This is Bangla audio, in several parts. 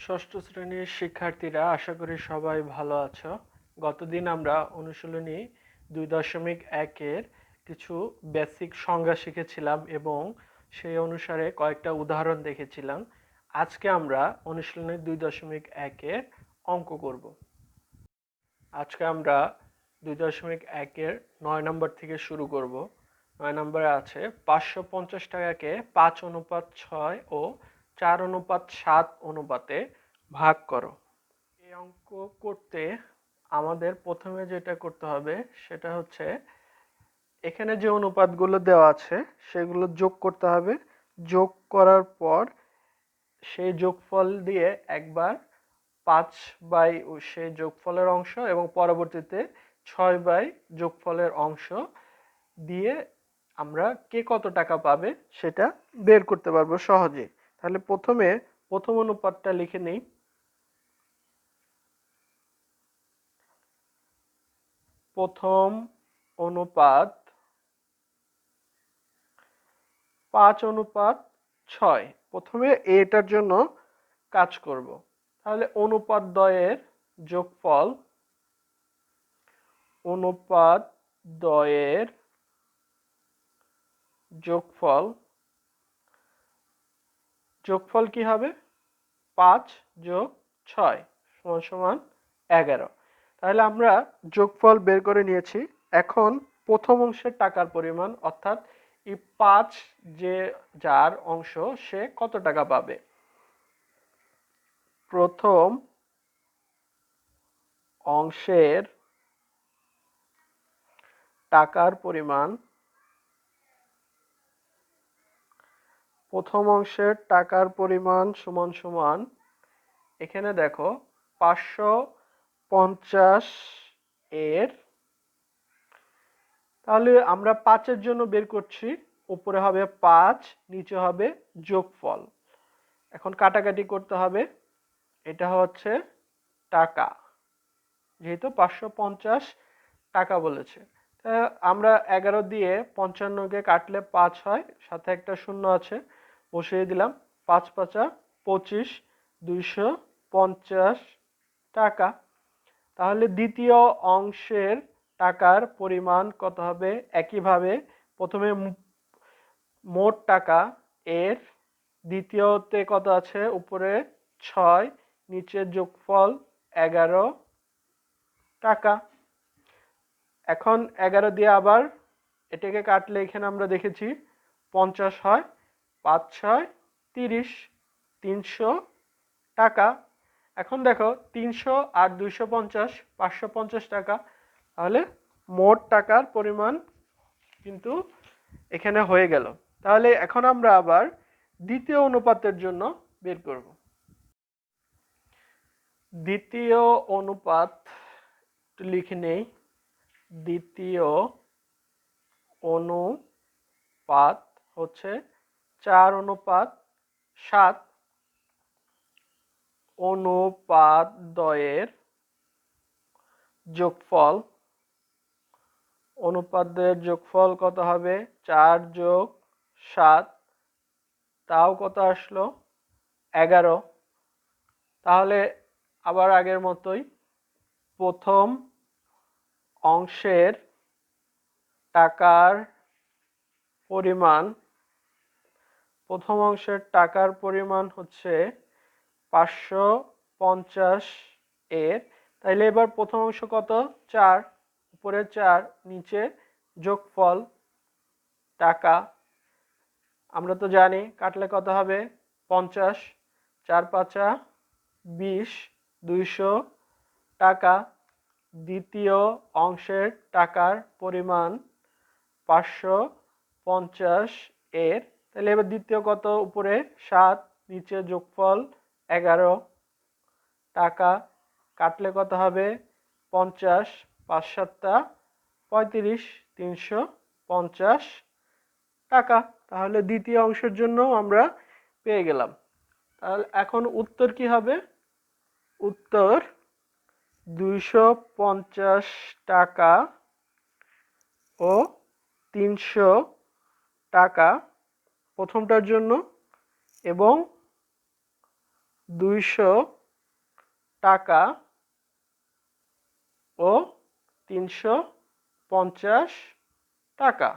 ষষ্ঠ শ্রেণীর শিক্ষার্থীরা, আশা করি সবাই ভালো আছো। গতদিন আমরা অনুশীলনী 2.1-এর কিছু বেসিক সংজ্ঞা শিখেছিলাম এবং সেই অনুসারে কয়েকটা উদাহরণ দেখেছিলাম। আজকে আমরা অনুশীলনী 2.1-এর অঙ্ক করব। আজকে আমরা 2.1-এর 9 নম্বর থেকে শুরু করব। 9 নম্বরে আছে 550 টাকাকে 5:6 ও 4:7 অনুপাতে ভাগ করো। এই অঙ্ক করতে আমাদের প্রথমে যেটা করতে হবে সেটা হচ্ছে এখানে যে অনুপাতগুলো দেওয়া আছে সেগুলো যোগ করতে হবে। যোগ করার পর সেই যোগফল দিয়ে একবার 5 বাই সেই যোগফলের অংশ এবং পরবর্তীতে 6 বাই যোগফলের অংশ দিয়ে আমরা কে কত টাকা পাবে সেটা বের করতে পারবো সহজে। তাহলে প্রথমে প্রথম অনুপাতটা লিখে নেই। প্রথম অনুপাত 5:6। প্রথমে এটার জন্য কাজ করব। তাহলে অনুপাত দ্বয়ের যোগফল, অনুপাত দ্বয়ের যোগফল, যোগফল কি হবে? 5 যোগ 6 সমান সমান 11। তাহলে আমরা যোগফল বের করে নিয়েছি। এখন প্রথম অংশের টাকার পরিমাণ অর্থাৎ এই 5 যে যার অংশ সে কত টাকা পাবে। প্রথম অংশের টাকার পরিমাণ, প্রথম অংশের টাকার পরিমাণ সমান সমান এখানে দেখো 550 এর, তাহলে আমরা 5-এর জন্য বের করছি। উপরে হবে 5, নিচে হবে যোগফল। এখন কাটাকাটি করতে হবে। এটা হচ্ছে টাকা, যেহেতু 550 টাকা বলেছে। আমরা 11 দিয়ে 55-কে কাটলে 5 হয়, সাথে একটা শূন্য আছে, বসিয়ে দিলাম। 5×5 = 25, 250 টাকা। তাহলে দ্বিতীয় অংশের টাকার পরিমাণ কত হবে? একইভাবে প্রথমে মোট টাকা এর, দ্বিতীয়তে কত আছে? উপরে 6, নিচে যোগফল 11 টাকা। এখন 11 দিয়ে আবার এটাকে কাটলে এখানে আমরা দেখেছি 50 হয়, 5×6 = 30, 300 টাকা। এখন দেখো 300 আর 250 550 টাকা। তাহলে মোট টাকার পরিমাণ কিন্তু এখানে হয়ে গেল। তাহলে এখন আমরা আবার দ্বিতীয় অনুপাতের জন্য বের করব। দ্বিতীয় অনুপাত লিখে নেই। দ্বিতীয় অনুপাত হচ্ছে 4:7। অনুপাত দ্বয়ের যোগফল, অনুপাত দ্বয়ের যোগফল কত হবে? 4 যোগ 7, তাও কত আসলো? 11। তাহলে আবার আগের মতোই প্রথম অংশের টাকার পরিমাণ, প্রথম অংশের টাকার পরিমাণ হচ্ছে 550 এর। তাইলে এবার প্রথম অংশ কত? 4, উপরে 4, নিচে যোগফল টাকা। আমরা তো জানি কাটলে কত হবে? 50, 4×5 = 20, 200 টাকা। দ্বিতীয় অংশের টাকার পরিমাণ 550 এর। তাহলে এবার দ্বিতীয় কত? উপরে 7, নিচে যোগফল 11 টাকা। কাটলে কত হবে? 50, 5×7 = 35, 350 টাকা। তাহলে দ্বিতীয় অংশের জন্য আমরা পেয়ে গেলাম। তাহলে এখন উত্তর কি হবে? উত্তর 250 টাকা ও 300 টাকা প্রথমটার জন্য এবং 200 টাকা ও 350 টাকা।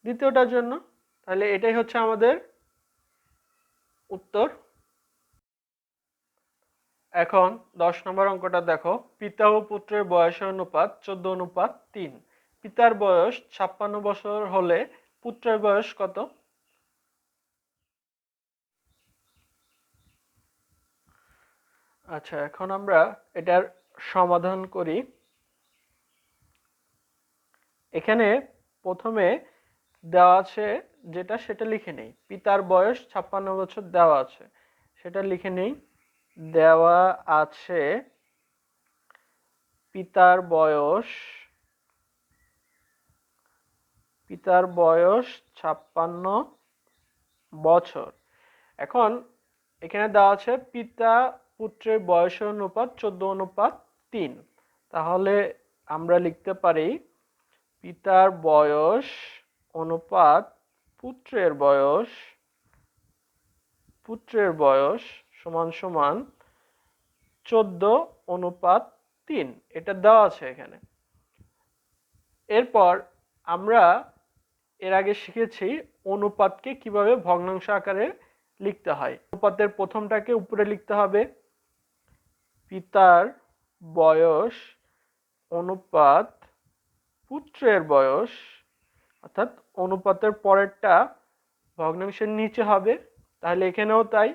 দ্বিতীয়টার জন্য তাহলে এটাই হচ্ছে আমাদের উত্তর। এখন 10 নম্বর অঙ্কটা দেখো, পিতা ও পুত্রের বয়সের অনুপাত 14:3। পিতার বয়স 56 বছর হলে পুত্রের বয়স কত? আচ্ছা, এখন আমরা এটার সমাধান করি। এখানে প্রথমে দেওয়া আছে যেটা সেটা লিখে নেই। পিতার বয়স 56 বছর দেওয়া আছে, সেটা লিখে নেই। দেওয়া আছে পিতার বয়স 56 বছর। এখন এখানে দেওয়া আছে পিতা পুত্রের বয়সের অনুপাত 14:3। তাহলে আমরা লিখতে পারি পিতার বয়স অনুপাত পুত্রের বয়স সমান সমান 14:3। এটা দেওয়া আছে এখানে। এরপর আমরা এর আগে শিখেছি অনুপাতকে কিভাবে ভগ্নাংশ আকারে লিখতে হয়। অনুপাতের প্রথমটাকে উপরে লিখতে হবে, পিতার বয়স অনুপাত পুত্রের বয়স, অর্থাৎ অনুপাতের পরেরটা ভগ্নাংশের নিচে হবে। তাহলে এখানেও তাই,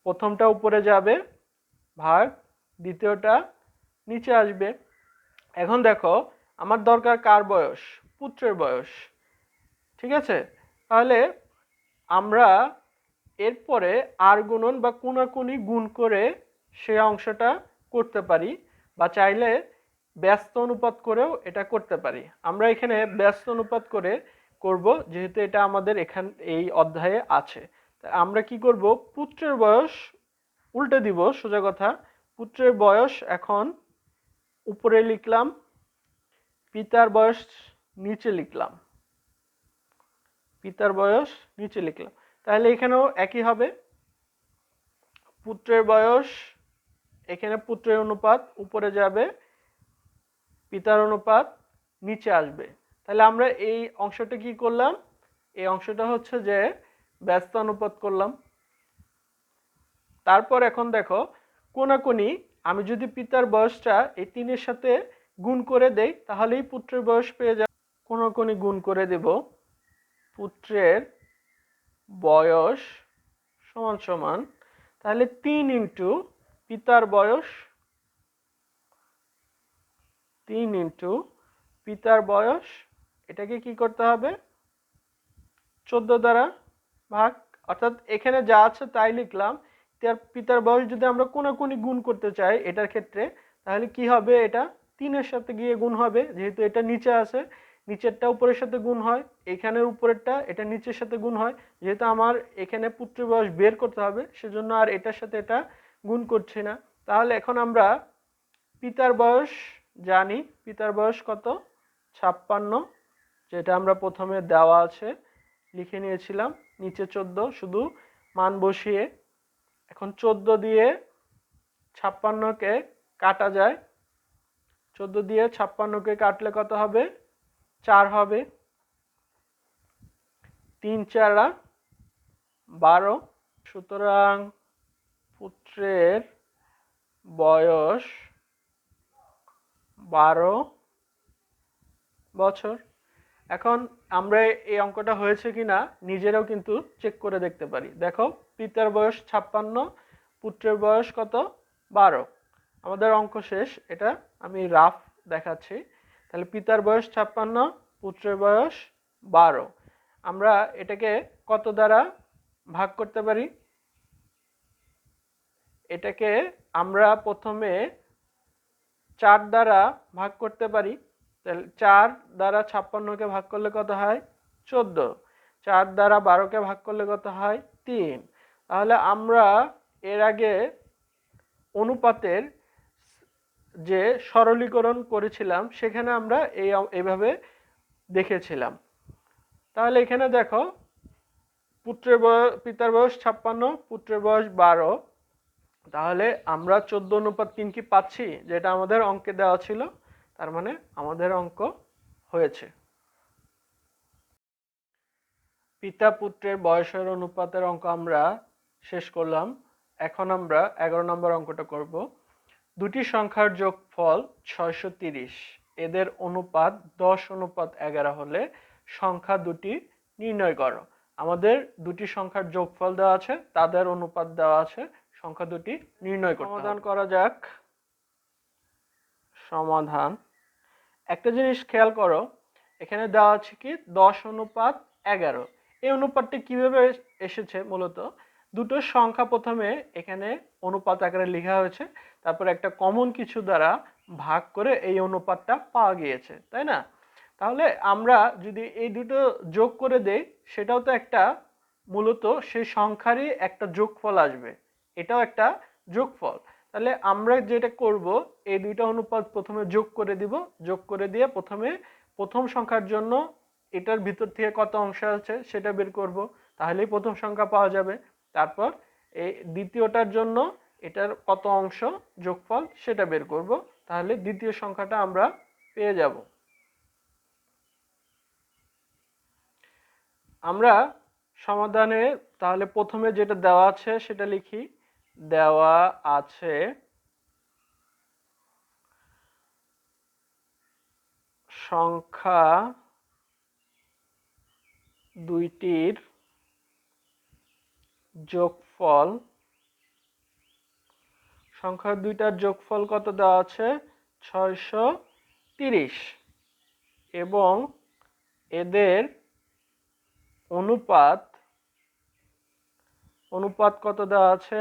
প্রথমটা উপরে যাবে ভাগ, দ্বিতীয়টা নিচে আসবে। এখন দেখো আমার দরকার কার বয়স? পুত্রের বয়স, ঠিক আছে? তাহলে আমরা এরপরে আর গুণন বা কোনাকুনি গুণ করে সে অংশটা করতে পারি, বা চাইলে ব্যস্ত অনুপাত করেও এটা করতে পারি। আমরা এখানে ব্যস্ত অনুপাত করে করব, যেহেতু এটা আমাদের এই অধ্যায়ে আছে। আমরা কি করব, পুত্রের বয়স উল্টে দিব, সোজা কথা। পুত্রের বয়স এখন উপরে লিখলাম, পিতার বয়স নিচে লিখলাম, তাহলে এখানেও একই হবে। পুত্রের বয়স, এখানে পুত্রের অনুপাত উপরে যাবে, পিতার অনুপাত নিচে আসবে। তাহলে আমরা এই অংশটা কি করলাম? এই অংশটা হচ্ছে যে ব্যস্ত অনুপাত করলাম। তারপর এখন দেখো কোনাকুনি, আমি যদি পিতার বয়সটা এই 3-এর সাথে গুণ করে দেই তাহলেই পুত্রের বয়স পেয়ে যাব। কোনাকুনি গুণ করে দেব, পুত্রের বয়স সমান সমান, তাহলে 3 ইন্টু পিতার বয়স, 3 ইন্টু পিতার বয়স, এটাকে কি করতে হবে? 14 দ্বারা ভাগ, অর্থাৎ এখানে যা আছে তাই লিখলাম। পিতার বয়স যদি আমরা কোনাকুনি গুণ করতে চাই এটার ক্ষেত্রে, তাহলে কি হবে? এটা 3-এর সাথে গিয়ে গুণ হবে, যেহেতু এটা নিচে আছে, নিচেরটা উপরের সাথে গুণ হয়, এখানের উপরেরটা এটা নিচের সাথে গুণ হয়। যেহেতু আমার এখানে পুত্রের বয়স বের করতে হবে, সেজন্য আর এটার সাথে এটা গুণ করছি না। তাহলে এখন আমরা পিতার বয়স জানি, পিতার বয়স কত? 56, যেটা আমরা প্রথমে দেওয়া আছে লিখে নিয়েছিলাম, নিচে 14, শুধু মান বসিয়ে। এখন 14 দিয়ে 56কে কাটা যায়, 14 দিয়ে 56কে কাটলে কত হবে? 4 হবে, 3 4 12। সুতরাং পুত্রের বয়স 12 বছর। এখন আমরা এই অঙ্কটা হয়েছে কিনা নিজেরাও কিন্তু চেক করে দেখতে পারি। দেখো পিতার বয়স 56, পুত্রের বয়স কত? 12। আমাদের অঙ্ক শেষ। এটা আমি রাফ দেখাচ্ছি। তাহলে পিতার বয়স 56, পুত্রের বয়স 12। আমরা এটাকে কত দ্বারা ভাগ করতে পারি? এটাকে আমরা প্রথমে 4 দ্বারা ভাগ করতে পারি। তাহলে 4 দ্বারা 56কে ভাগ করলে কত হয়? 14। 4 দ্বারা 12কে ভাগ করলে কত হয়? 3। তাহলে আমরা এর আগে অনুপাতের যে সরলীকরণ করেছিলাম সেখানে আমরা এইভাবে দেখেছিলাম। তাহলে এখানে দেখো পিতার বয়স 56, পুত্রের বয়স 12। তাহলে আমরা 14:3 কি পাচ্ছি, যেটা আমাদের অঙ্কে দেওয়া ছিল। তার মানে আমাদের অঙ্ক হয়েছে। পিতা পুত্রের বয়সের অনুপাতের অঙ্ক আমরা শেষ করলাম। এখন আমরা 11 নম্বর অঙ্কটা করব। দুটি সংখ্যার যোগফল 630, এদের অনুপাত 10:11 হলে সংখ্যা দুটি নির্ণয় করো। আমাদের দুটি সংখ্যার যোগফল দেওয়া আছে, তাদের অনুপাত দেওয়া আছে, সংখ্যা দুটি নির্ণয় করতে হবে। সমাধান করা যাক। সমাধান। একটা জিনিস খেয়াল করো, এখানে দেওয়া আছে কি 10:11। এই অনুপাতটি কিভাবে এসেছে? মূলত দুটো সংখ্যা প্রথমে এখানে অনুপাত আকারে লেখা হয়েছে, তারপর একটা কমন কিছু দ্বারা ভাগ করে এই অনুপাতটা পাওয়া গিয়েছে, তাই না? তাহলে আমরা যদি এই দুটো যোগ করে দেই, সেটাও তো একটা মূলত সেই সংখ্যারই একটা যোগফল আসবে, এটাও একটা যোগফল। তাহলে আমরা যেটা করব, এই দুইটা অনুপাত প্রথমে যোগ করে দিব, যোগ করে দিয়ে প্রথমে প্রথম সংখ্যার জন্য এটার ভিতর থেকে কত অংশ আছে সেটা বের করব, তাহলেই প্রথম সংখ্যা পাওয়া যাবে। তারপর এই দ্বিতীয়টার জন্য এটার কত অংশ যোগফল সেটা বের করব, তাহলে দ্বিতীয় সংখ্যাটা আমরা পেয়ে যাব। আমরা সমাধানে তাহলে প্রথমে যেটা দেওয়া আছে সেটা লিখি। দেওয়া আছে সংখ্যা দুইটির যোগফল, সংখ্যা দুইটার যোগফল কত দেওয়া আছে? 630, এবং এদের অনুপাত কত দেওয়া আছে?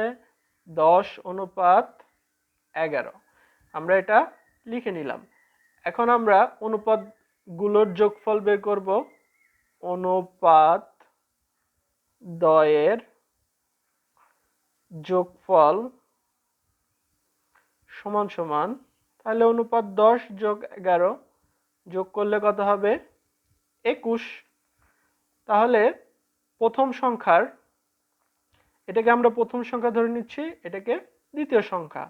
10:11। আমরা এটা লিখে নিলাম। এখন আমরা অনুপাত গুলোর যোগফল বের করব। অনুপাত দ্বয়ের যোগফল সমান সমান, তাহলে অনুপাত 10+11 যোগ করলে কত হবে? 21। তাহলে প্রথম সংখ্যার, এটাকে আমরা প্রথম সংখ্যা ধরে নিচ্ছি, এটাকে দ্বিতীয় সংখ্যা।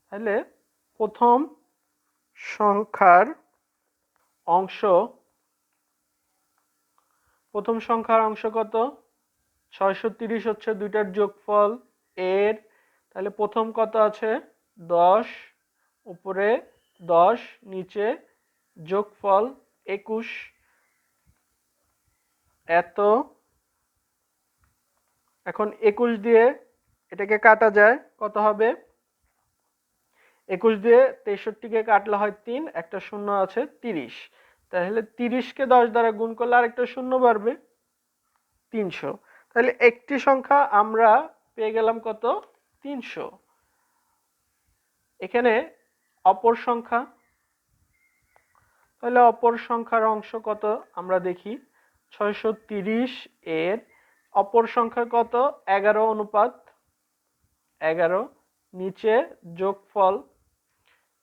তাহলে প্রথম সংখ্যার অংশ, কত? 630 হচ্ছে দুইটার যোগফল এর। তাহলে প্রথম কত আছে? 10, উপরে 10, নিচে যোগফল 21। এত। এখন 21 দিয়ে এটাকে কাটা যায়, কত হবে? 21 দিয়ে 63-কে কাটলে হয় 3, একটা শূন্য আছে 30। তাহলে 30-কে 10 দ্বারা গুণ করলে আরেকটা শূন্য বাড়বে, 300। তাহলে একটি সংখ্যা আমরা পেয়ে গেলাম কত? 300। এখানে অপর সংখ্যা, তাহলে অপর সংখ্যার অংশ কত আমরা দেখি। 630 এর অপর সংখ্যা কত? 11:11, নিচে যোগফল।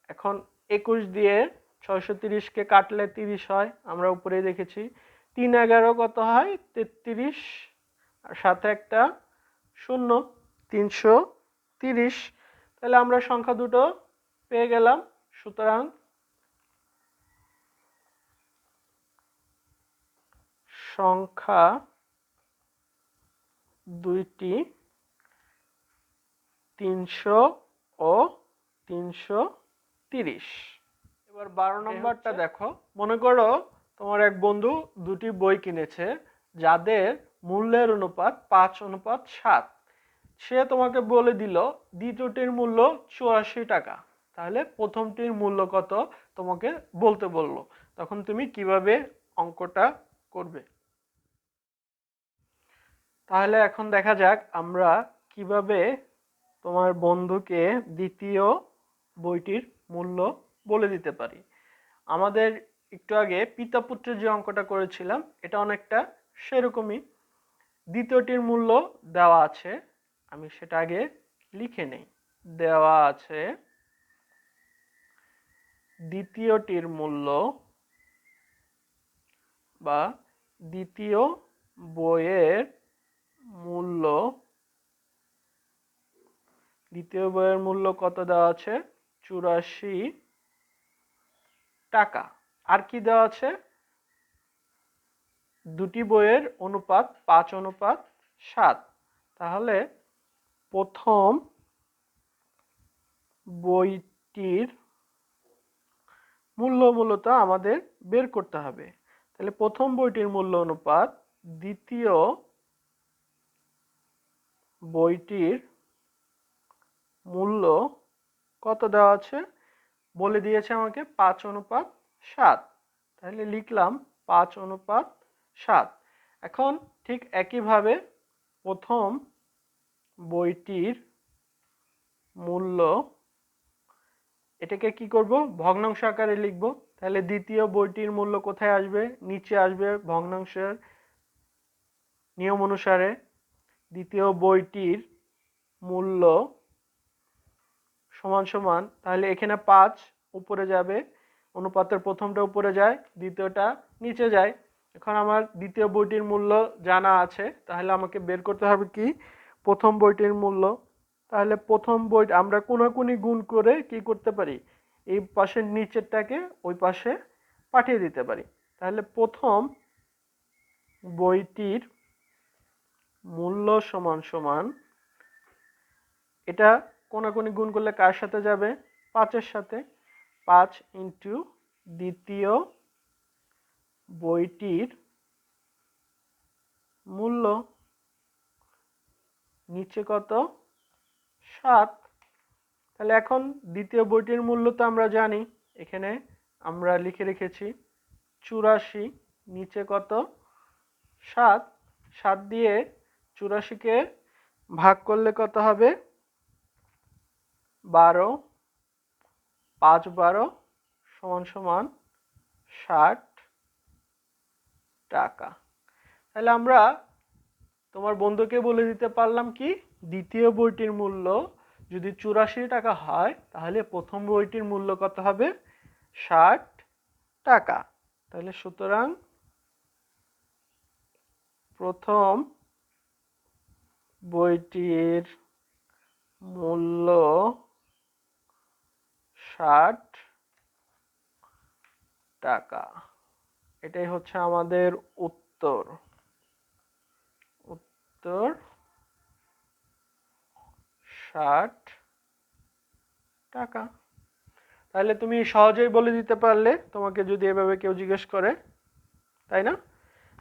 এখন 21 দিয়ে 630-কে কাটলে 30 হয়, আমরা উপরে দেখেছি। 3-11 কত হয়? 33, আর সাথে একটা শূন্য, 330। তাহলে আমরা সংখ্যা দুটো পেয়ে গেলাম। সুতরাং সংখ্যা দুইটি 300 ও 330। এবার 12 নম্বরটা দেখো। মনে করো তোমার এক বন্ধু দুটি বই কিনেছে, যাদের মূল্যের অনুপাত 5:7। সে তোমাকে বলে দিল দ্বিতীয়টির মূল্য 84 টাকা। তাহলে প্রথমটির মূল্য কত তোমাকে বলতে বললো, তখন তুমি কিভাবে অঙ্কটা করবে? তাহলে এখন দেখা যাক আমরা কিভাবে তোমার বন্ধুকে দ্বিতীয় বইটির মূল্য বলে দিতে পারি। আমাদের একটু আগে পিতা পুত্রের যে অঙ্কটা করেছিলাম, এটা অনেকটা সেরকমই। দ্বিতীয়টির মূল্য দেওয়া আছে, আমি সেটা আগে লিখে নেই। দেওয়া আছে দ্বিতীয়টির মূল্য, বা দ্বিতীয় বইয়ের দ্বিতীয় বইয়ের মূল্য কত দেওয়া আছে? 84 টাকা। আর কি দেওয়া আছে? দুটি বইয়ের অনুপাত 5:7। তাহলে প্রথম বইটির মূল্য মূলত আমাদের বের করতে হবে। তাহলে প্রথম বইটির মূল্য অনুপাত দ্বিতীয় বইটির মূল্য কত দেওয়া আছে? বলে দিয়েছে আমাকে 5:7। তাহলে লিখলাম 5:7। এখন ঠিক একইভাবে প্রথম বইটির মূল্য, এটাকে কি করব? ভগ্নাংশ আকারে লিখব। তাহলে দ্বিতীয় বইটির মূল্য কোথায় আসবে? নিচে আসবে ভগ্নাংশের নিয়ম অনুসারে। দ্বিতীয় বইটির মূল্য সমান সমান, তাহলে এখানে 5 উপরে যাবে, অনুপাতের প্রথমটা উপরে যায়, দ্বিতীয়টা নিচে যায়। এখন আমার দ্বিতীয় বইটির মূল্য জানা আছে, তাহলে আমাকে বের করতে হবে কি? প্রথম বইটির মূল্য। তাহলে প্রথম বই আমরা কোনাকুনি গুণ করে কি করতে পারি? এই পাশের নিচেরটাকে ওই পাশে পাঠিয়ে দিতে পারি। তাহলে প্রথম বইটির মূল্য সমান সমান, এটা কোনাকুনি গুণ করলে কার সাথে যাবে? 5-এর সাথে। 5 ইন্টু দ্বিতীয় বইটির মূল্য, নিচে কত? 7। তাহলে এখন দ্বিতীয় বইটির মূল্য তো আমরা জানি, এখানে আমরা লিখে রেখেছি 84, নিচে কত? 7। 7 দিয়ে 84কে ভাগ করলে কত হবে? 12। 5-12 সমান সমান 60 টাকা। তাহলে আমরা তোমার বন্ধুকে বলে দিতে পারলাম কি? দ্বিতীয় বইটির মূল্য যদি 84 টাকা হয়, তাহলে প্রথম বইটির মূল্য কত হবে? 60 টাকা। তাহলে সুতরাং প্রথম বইটির মূল্য 60 টাকা। এটাই হচ্ছে আমাদের উত্তর। উত্তর 60 টাকা। তাহলে তুমি সহজেই বলে দিতে পারলে, তোমাকে যদি এভাবে কেউ জিজ্ঞেস করে, তাই না?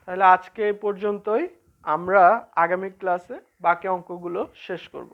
তাহলে আজকে এই পর্যন্তই। আমরা আগামী ক্লাসে বাকি অঙ্কগুলো শেষ করব।